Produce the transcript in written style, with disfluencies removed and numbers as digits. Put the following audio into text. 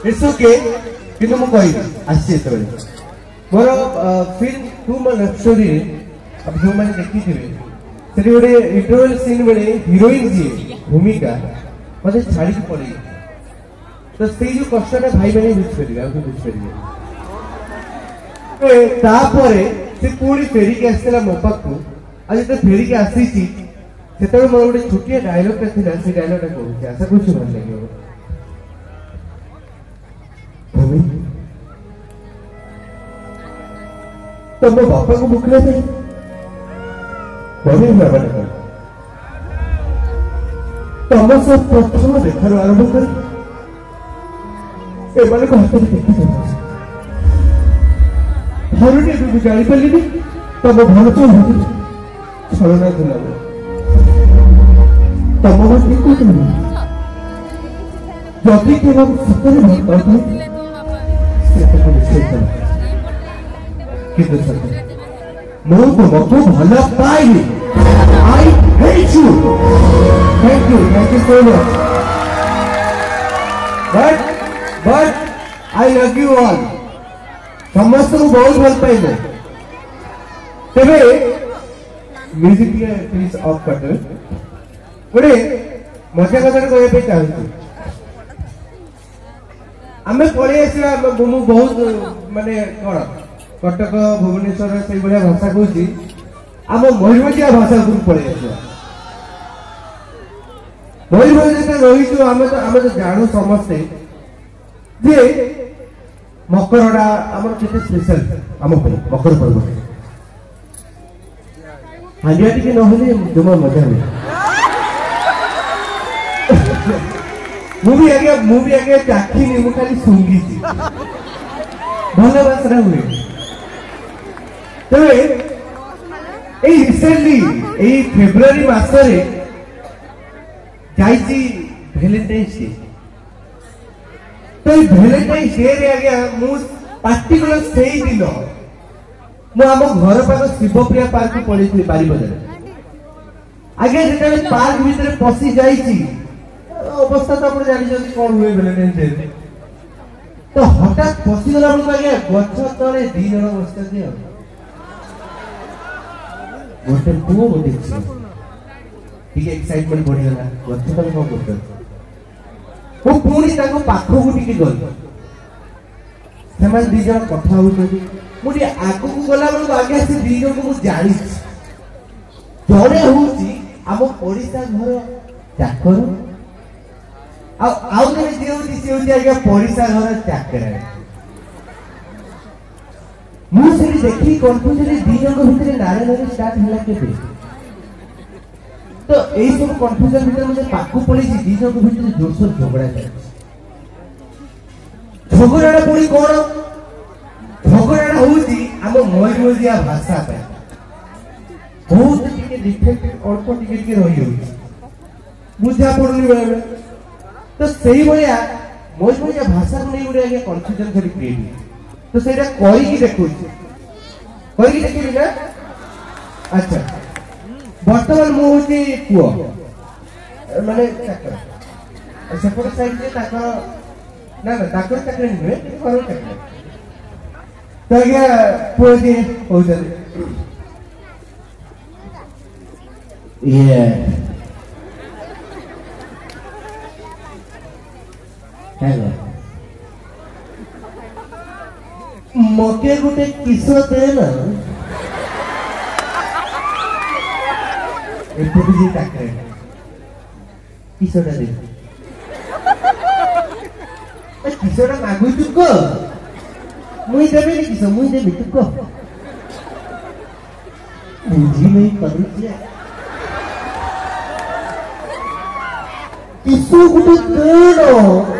it's okay किंतु मु कहि आसी तो मोर फिल्म टू मन स्टोरी अब जो मैंने देखी थी सेठी गोटे इंटरवल सीन बेले हीरोइन जी भूमिका मते छाड़ी के पड़ी तो से जो कष्टटा भाई मैंने बुझ परिबे आ बुझ परिबे तापरे से पूरी फेरी के आसला मो पाखु आज तो फेरी के आसी छी सेते मोर गोटे छुटिया डायलॉग ता थिला से डायलॉग ता कहू आशा कुछ मन लागियो भूमि तो मो बापा को भूखले थे बड़ी बाबा ने तम सब प्रथम देखार आरंभ कर एमाने को हाथ में देखी हरुनी भी जानी पाली तम भल तो छलना दिला तम बात ठीक कहते जदि केवल सतरे भल पाते किंतु सत्य ମୁଁ ତୁମକୁ ଭଲ ପାଇଲି I hate you thank you so much but I love you all ସମସ୍ତଙ୍କୁ ବହୁତ ଭଲ ପାଇଲେ ତେବେ ମ୍ୟୁଜିକ୍ ଟିକେ ପ୍ଲିଜ୍ ଅଫ୍ କରିଦେବେ ଗୋଟେ ମଜା କଥାଟେ କହିବା ପାଇଁ ଚାହୁଁଛୁ ଆମେ ପଳେଇ ଆସିବା ମୁଁ ବହୁତ ମାନେ କ'ଣ कटक भुवनेश्वर से भाया भाषा कहूँ आम मयूरभंजिया भाषा को पलि मयूरभंज रही तो जानू समस्ते जे मकरटा आम के स्पेशल आम मकर पर्व हालिया टी ना जमा मजा नहीं मुझे आगे चाखी मुझे खाली शुंगी भल भाषा हुए तेरे रिसेंटली फेब्रुआरी मासरे जाइए वैलेंटाइन्स डे तो वैलेंटाइन्स डे रे आज्ञा मु पार्टिकुलर से दिन मु आम घर पाख शिवप्रिया पार्क को पड़ी बारिपदार आज्ञा जो पार्क भितर पशि जाइए अवस्था तो आप जानते कौन हुए वैलेंटाइन्स डे तो हठात पशिगला बेलू आज्ञा गछ तले दी जन बसते गोटे पुओ गोटे झील टी एक्साइटमेंट बढ़ीगला गछ तले कौन करते वो पुणी पाखक टी गली से दी जन कथा होती मुझे आग को गला बेलू आगे से दी जन को मुझे जानी जड़े हूँ आम ओडिशा घर चाकर आउ जने जी होती सी होती आज्ञा परिसा घर चाकरा मुझे देखी कन्फ्यूजन दी जन भितर नारे नारे स्टार्ट है केबे तो यही सब कन्फ्यूजन भितर मुझे पाकू पड़ी दी जन भितर जोरसोर झगड़ा झगड़ा पड़ी कौन झगड़ा हूँ आम मयूरभंजिया भाषा बहुत टिके डिफेक्ट अल्प टिके रही बुझा पड़ुनी बेले बेले तो सही भाया मयूरभंजिया भाषा को नहीं गोटे आज्ञा कन्फ्यूजन थोड़ी क्रिएट तो सेटा करके देखी ना अच्छा बर्तमान मु हूँ पुओ माने सेपट साइड ना चाकरी नुहे घर चाकरी तो आज्ञा पुओ जी कहते हेलो मके गोटे किस दे ना किसटा दे किसटा मागु तुक मुई देबे किस मुई देबे तुक बुझी नहीं करूछे किसु गोटे दे ना